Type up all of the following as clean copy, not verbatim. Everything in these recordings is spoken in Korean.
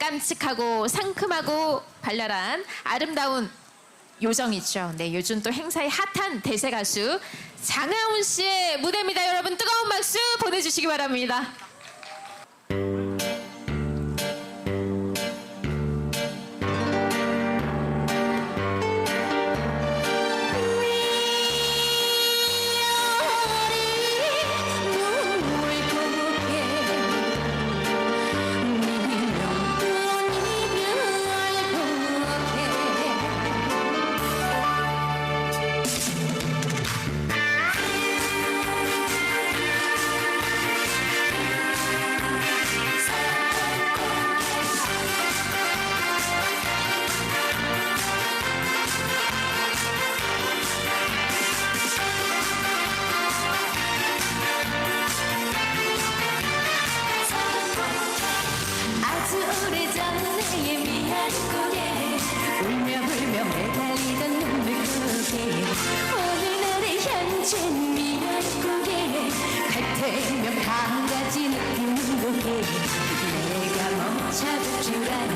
깜찍하고 상큼하고 발랄한 아름다운 요정이죠. 네, 요즘 또 행사의 핫한 대세 가수 장하온 씨의 무대입니다. 여러분 뜨거운 박수 보내주시기 바랍니다. 오늘날의 현재는 미역국에 갈대면 한 가지 느끼는 곡에 내가 멈춰줄 줄 아니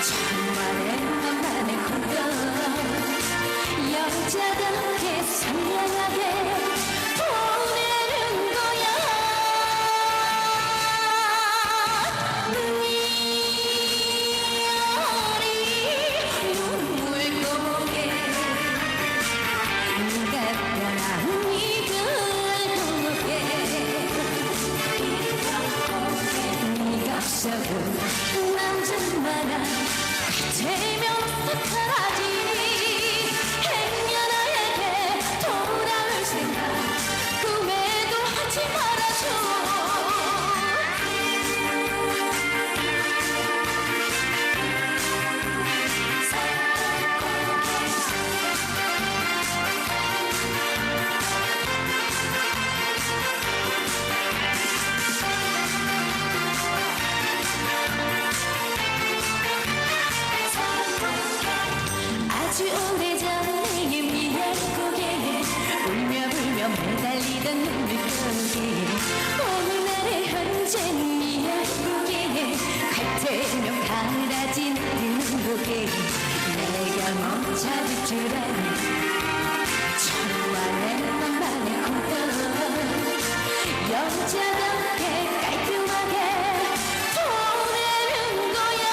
정말 웬만한 공연 여자답게 선량하게 보내는 거야. 남자마다 되면 어떡하지. 행여나에게 돌아올 생각 꿈에도 하지 말아줘. 아주 오래전에 미역국에 울며불며 매달리던 눈물고기 오늘날의 현재는 미역국에 갈대면 가라지 느끼는 고개 내가 멈춰줄 줄 아니 정말 웬만한 공연 여자답게 깔끔하게 보내는 거야.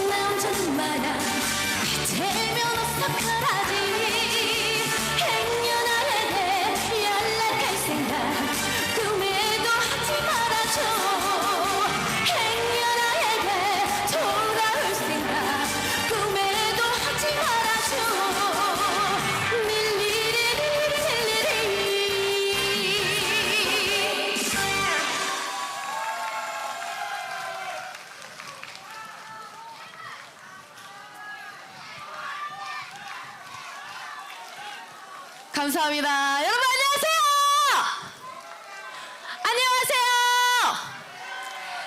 남자마다 되면 어떡하지. 행여나에게 연락할 생각 꿈에도 하지 말아줘. 행여나에게 돌아올 생각 꿈에도 하지 말아줘. 릴리리리리리리. 감사합니다. 여러분 안녕하세요. 안녕하세요.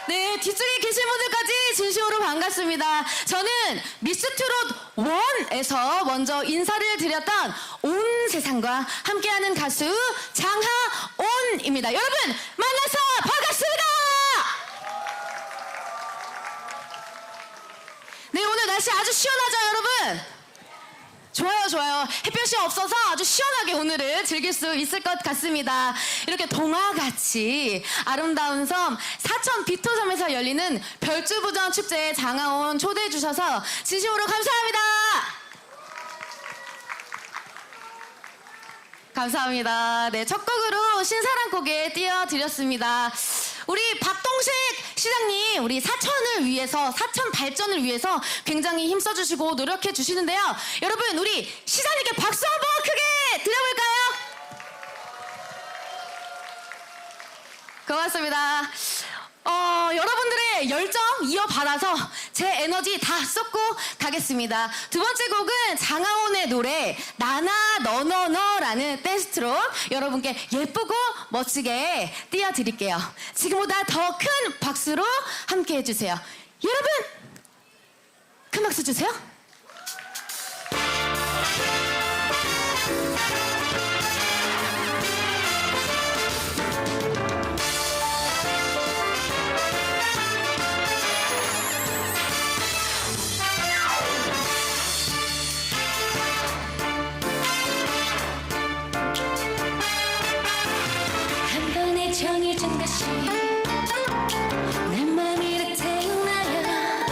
네, 뒤쪽에 계신 분들까지 진심으로 반갑습니다. 저는 미스트롯 1에서 먼저 인사를 드렸던 온 세상과 함께하는 가수 장하온입니다. 여러분 만나서 반갑습니다. 네, 오늘 날씨 아주 시원하죠, 여러분? 좋아요, 좋아요. 햇볕이 없어서 아주 시원하게 오늘을 즐길 수 있을 것 같습니다. 이렇게 동화같이 아름다운 섬 사천 비토섬에서 열리는 별주부정 축제에 장하온 초대해 주셔서 진심으로 감사합니다. 감사합니다. 네, 첫 곡으로 신사랑 곡에 띄워드렸습니다. 우리 박동식 시장님, 우리 사천을 위해서, 사천 발전을 위해서 굉장히 힘써주시고 노력해 주시는데요. 여러분, 우리 시장님께 박수 한번 크게 드려볼까요? 고맙습니다. 여러분들의 열정 이어받아서 제 에너지 다 쏟고 가겠습니다. 두 번째 곡은 장하온의 노래 나나 너너너라는 댄스 트롯 여러분께 예쁘고 멋지게 띄워드릴게요. 지금보다 더 큰 박수로 함께 해주세요. 여러분 큰 박수 주세요. 한 번에 정해진 것이 내 맘 이렇게 나야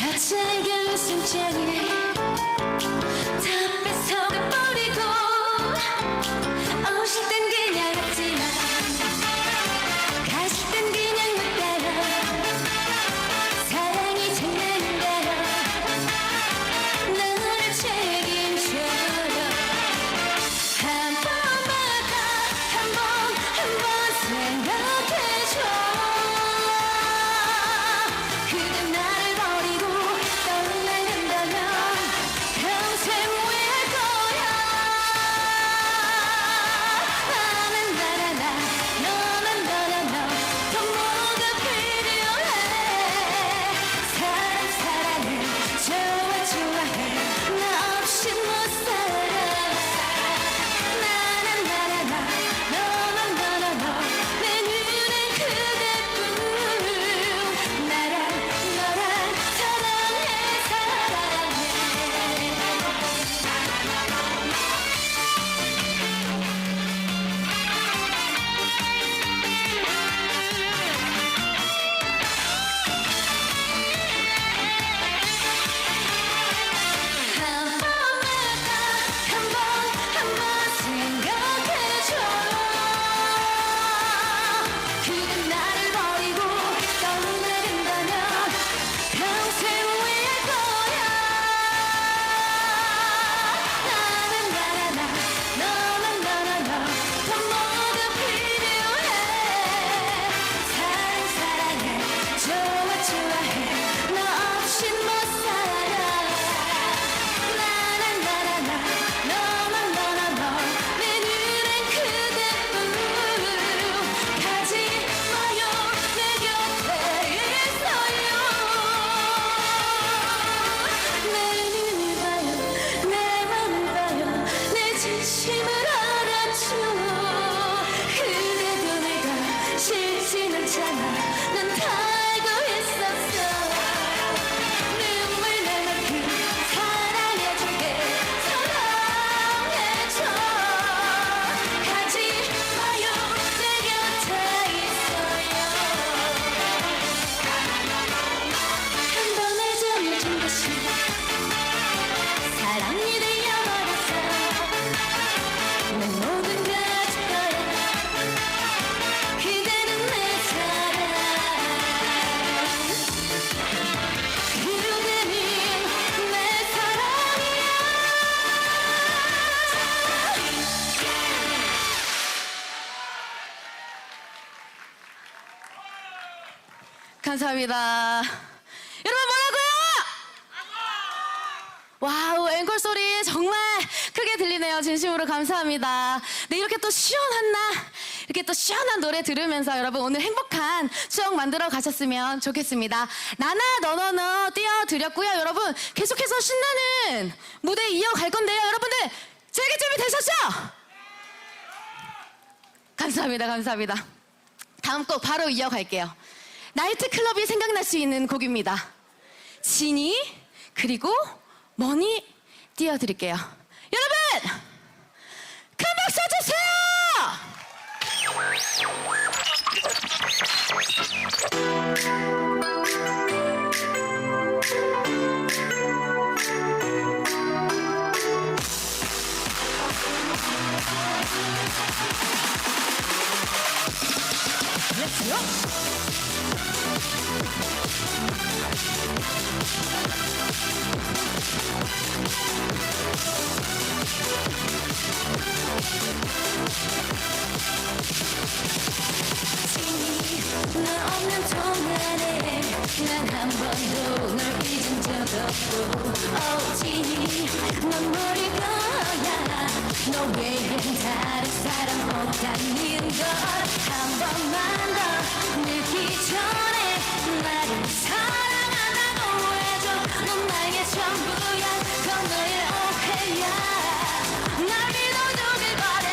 여자에게 웃음장에 다 뺏어버리고 오실 땐 그냥 왔지만 가실 땐 그냥 못 따라 사랑이 장난인가요 나를 책임져요 한 번마다 한 번 생각해줘 그대 나를 버리고 떠나간다면 평생 후회할 거야 나는 나나나 너는 너너 더 뭐가 필요해 사랑을 좋아해 나 없이 못 살아 나는 나나나 너는 너너 내 눈엔 그대뿐 나랑 너랑 사랑해 한 번마다 한 번 생각해줘 그대 나를 버리고 떠나간다면 평생 후회할 거야 나는 나나나 너는 너너 더 뭐가 필요해 사랑해 좋아해 너 없이 못 살아 나는 나나나 너는 너너 내 눈엔 그대뿐 가지 마요 내 곁에 있어요 내 눈을 봐요 내 맘을 봐요 내 진심을 알아줘 그래도 내가 싫진 않잖아 난 다 알고 있었어 눈물 날 만큼 사랑해줄게 사랑해줘 가지 마요 내 곁에 있어요 한 번에 정해진 것이 사랑이 되어버렸어 내 모든 걸 줄 거야 그대는 내 사랑 그대는 내 사랑이야 감사합니다. 여러분 뭐라고요? 와우 앵콜 소리 정말 크게 들리네요. 진심으로 감사합니다. 네 이렇게 또 시원한 날 이렇게 또 시원한 노래 들으면서 여러분 오늘 행복한 추억 만들어 가셨으면 좋겠습니다. 나나 너너너 띄워드렸고요. 여러분 계속해서 신나는 무대 이어갈 건데요. 여러분들 즐길 준비 되셨죠? 감사합니다. 감사합니다. 다음 곡 바로 이어갈게요. 나이트클럽이 생각날 수 있는 곡입니다. 지니 그리고 머니 띄워드릴게요. 여러분 큰 박수 주세요. 없는 동안에 난 한 번도 널 잊은 적 없고 오직 눈물일 거야 너 외엔 다른 사람 없다는 걸 한 번만 더 늦기 전에 나를 사랑한다고 해줘 넌 나의 전부야 건 너의 오해야 날 믿어주길 바래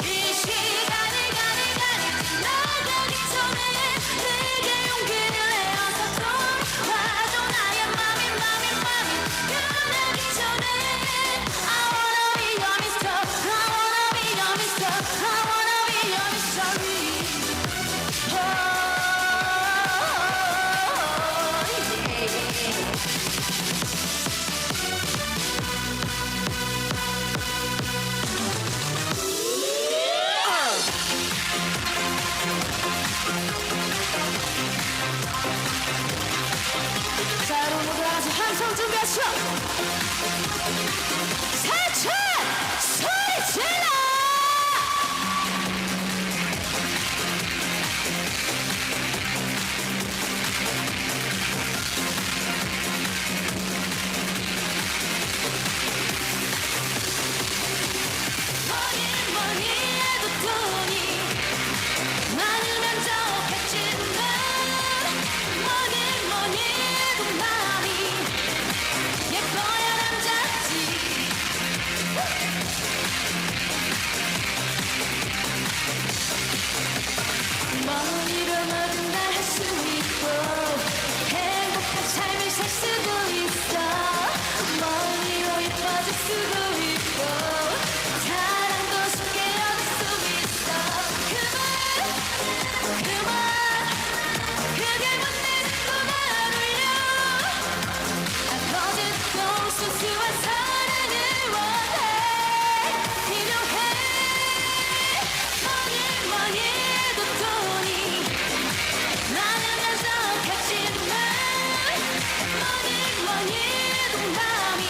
이 시간이 지나가기 전에 내게 용기를 내어서 돌아줘 나의 맘이 변하기 전에 I wanna be your mister I wanna be your mister I wanna be your mystery 자 여러분 모두 같이 함성 준비하시오 세찬 소리 질러 뭐니 해도 돈이 많으면 좋겠지만 뭐니 해도 마음이 예뻐야 남자지 머니로 뭐든 다 할 수 있고 행복한 삶을 살 수도 있어 머니로 예뻐질 수도 있고 사랑도 쉽게 얻을 수 있어 그만 그게 묻는 꿈만 울려 거짓도 소소한 사랑을 원해 필요해 뭐니 해도 돈이 많으면 좋겠지만 뭐니 해도 마음이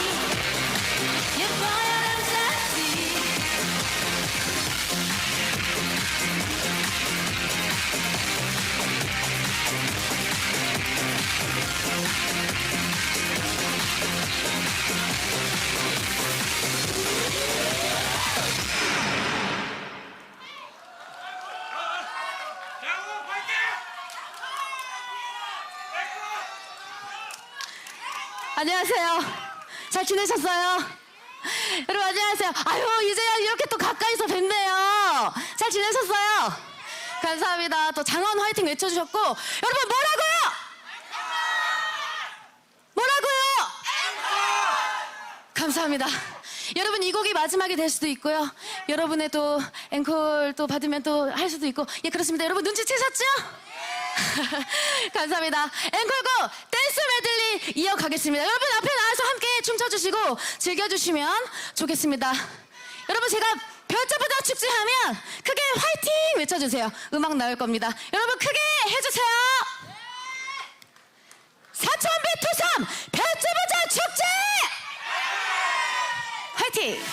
예뻐야 남자지 안녕하세요. 잘 지내셨어요? 여러분 안녕하세요. 아유 이제야 이렇게 또 가까이서 뵙네요. 잘 지내셨어요? 감사합니다. 또 장원 화이팅 외쳐주셨고 여러분 뭐라고요? 뭐라고요? 감사합니다. 여러분 이 곡이 마지막이 될 수도 있고요. 여러분의 또 앵콜 또 받으면 또 할 수도 있고 예 그렇습니다. 여러분 눈치채셨죠? 감사합니다. 앵콜곡 댄스 메들리 이어가겠습니다. 여러분 앞에 나와서 함께 춤춰주시고 즐겨주시면 좋겠습니다. 여러분 제가 별자부다 축제 하면 크게 화이팅 외쳐주세요. 음악 나올 겁니다. 여러분 크게 해주세요. 사천비 투삼 별자부자 축제 화이팅.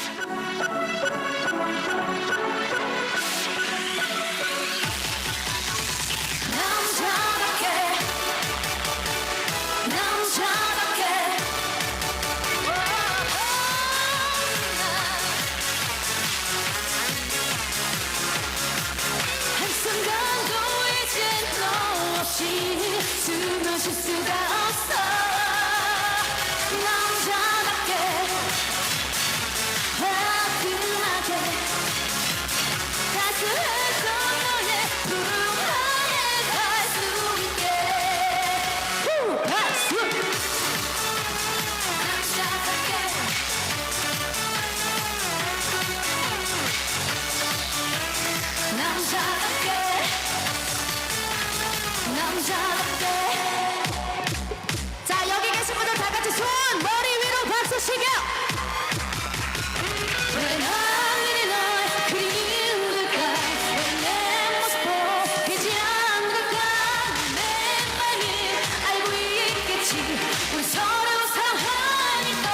남자답게 한순간도 이젠 너 없이 숨을 쉴 수가 없어 남자답게 화끈하게 따스했던 너의 품안에 갈 수 있게 박수. 남자답게 자 여기 계신 분들 다 같이 손 머리 위로 박수 시켜. 왜 하늘이 널 그리울까 왜 내 모습 보이지 않을까 내 맘이 알고 있겠지 우리 서로 사랑하니까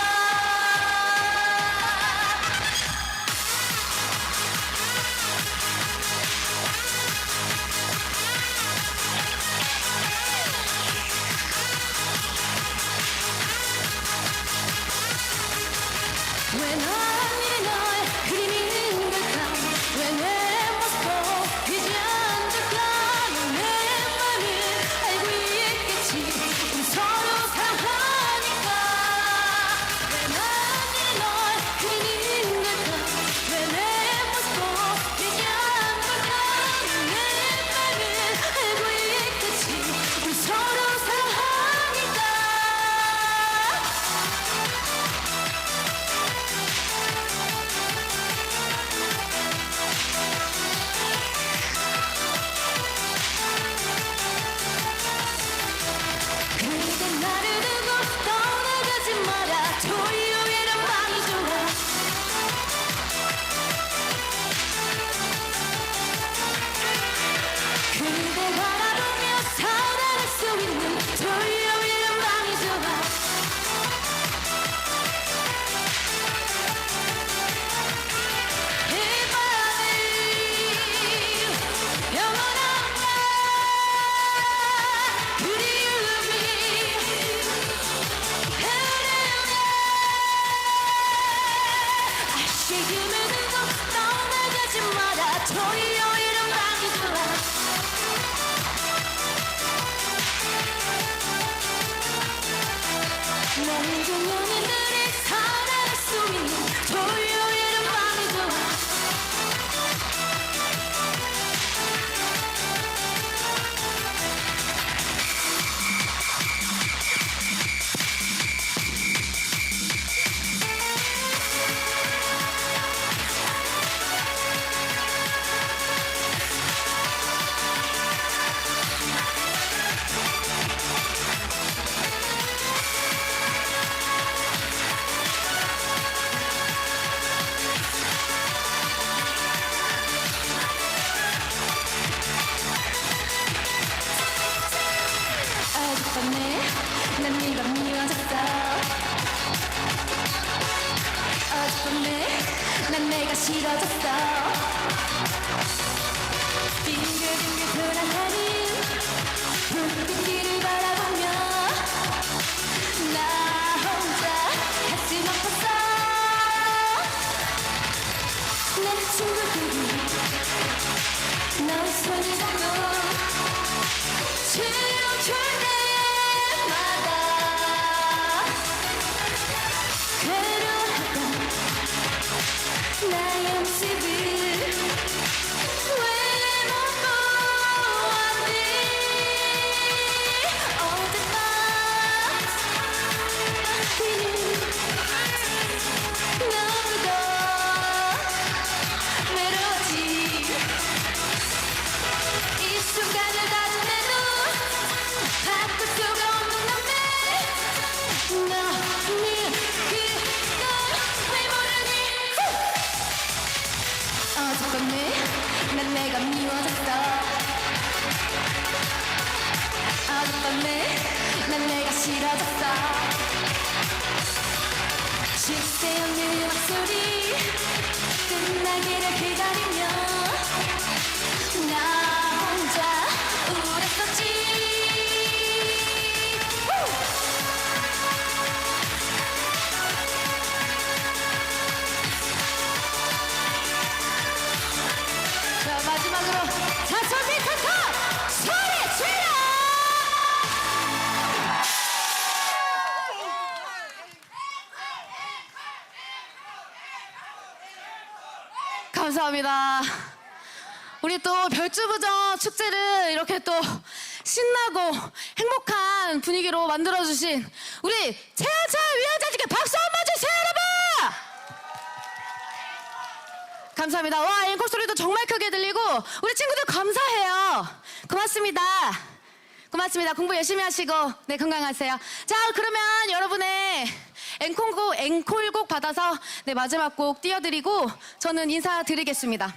돌려 이름 방이 좋아 나는 좀 연인들이 살아갈 수 있는 돌려 이름 방이 좋아 어젯밤에 난 네가 미워졌어 어젯밤에 난 내가 싫어졌어 빙글빙글 돌아가는 불빛길을 바라보며 나 혼자 가슴 아팠어 내 친구들이 너의 손을 잡고 춤출 때마다 괴로웠던 나의 모습을 왜 못 보았니 어젯밤 그는 너무도 외로웠지 이 순간을 다짐해도 바꿀 수가 없는 남매 너는 그걸 왜 모르니 어젯밤에 난 내가 미워졌어 어젯밤에 난 내가 싫어졌어 쉴 새 없는 음악 소리 끝나기를 기다리며 나 혼자 우울했었지 자 마지막으로 자손비 칸카 소리 질러 감사합니다. 우리 또 별주부정 축제를 이렇게 또 신나고 행복한 분위기로 만들어주신 우리 최현철 위원장님께 박수 한번 주세요, 여러분! 감사합니다. 와, 앵콜 소리도 정말 크게 들리고 우리 친구들 감사해요. 고맙습니다. 고맙습니다. 공부 열심히 하시고 네 건강하세요. 자, 그러면 여러분의 앵콜곡 받아서 네 마지막 곡 띄워드리고 저는 인사드리겠습니다.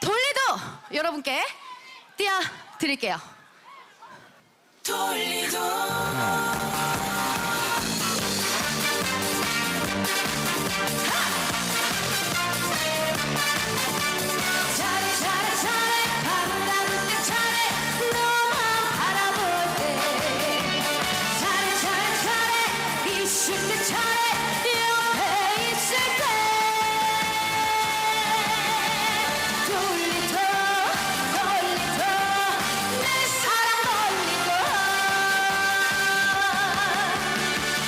돌리도 여러분께 띄워드릴게요. 돌리도 잘해 잘해 잘해 바라볼 때 잘해 너만 바라볼 때 잘해 잘해 잘해 있을 때 잘해 옆에 있을 때 돌리도 돌리도 내 사랑 돌리도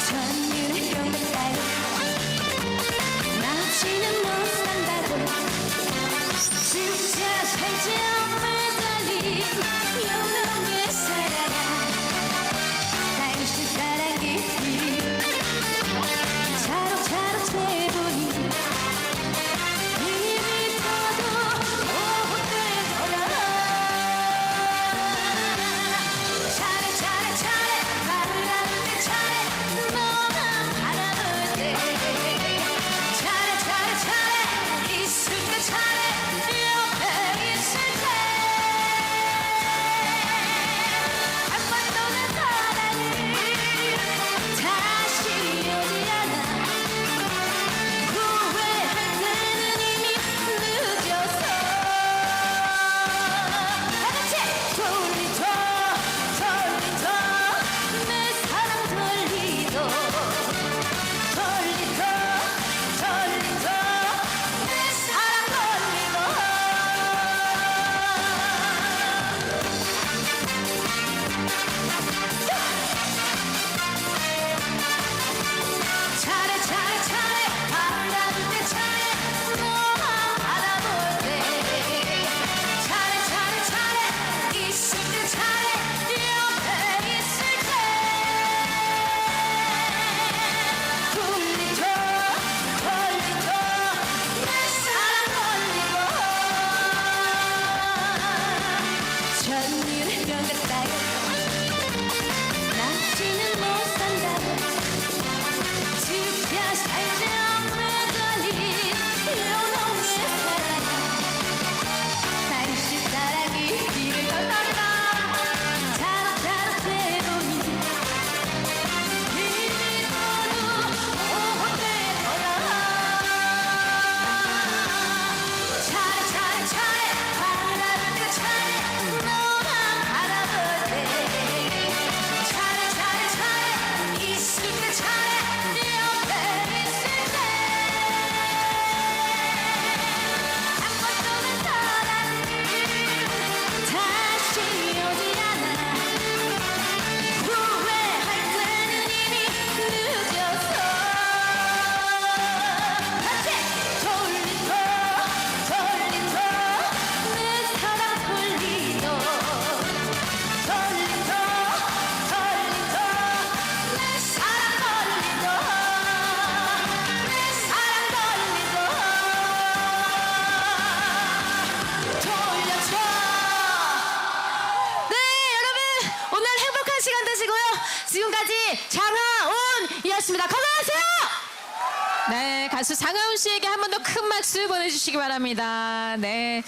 전율의 병들 따위 같아요 남지는 못 산다고 지켜 살자 물들이 요놈의 사랑 다시 사랑이 길을 건너가 자락자락대로니 이리로는 오호되거라 차례 바라볼 때가 차례 너랑 바라볼 때 차례 있을 때 차례 옆에 있을 때 한 번 떠난 사랑은 다시 오지 않아 후회할 때는 이미 늦었어 같이 돌리고 내 사랑 돌리고 내 사랑 돌리고 돌려줘 네, 여러분 오늘 행복한 시간 되시고요. 지금까지 장하온이었습니다. 건강하세요. 네, 가수 장하운 씨에게 한 번 더 큰 박수 보내주시기 바랍니다. 네.